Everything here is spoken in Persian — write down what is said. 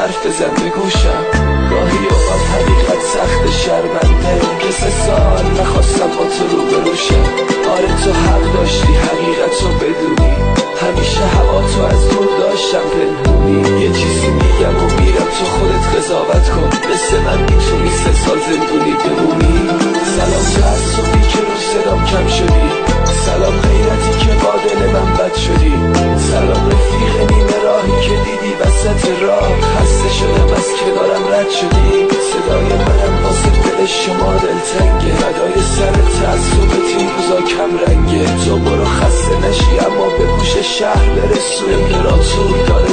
حرف بزن به گوشم. گاهی اوقات حقیقت سخت شرمنده که 3 سال نخواستم با تو روبروشم. آره تو حق داشتی حقیقت رو بدونی، همیشه هوا تو از دور داشتم پنهونی. یه چیزی میگم و میرم تو خودت قضاوت کن، مثل من میتونی 3 سال زندونی بمونی. سلام تعصبی که رو صدام کم شدی، سلام غیرتی که با دل من بد شدی، سلام رفیق نیمه راهی که دیدی وسط راه خسته شدم از کنارم رد شدی. صدای منم واسه دل شما دلتنگه، فدای سر تعصبت این روزا کم رنگه. تو برو خسته نشی اما به گوش شهر برسون، امپراتور داره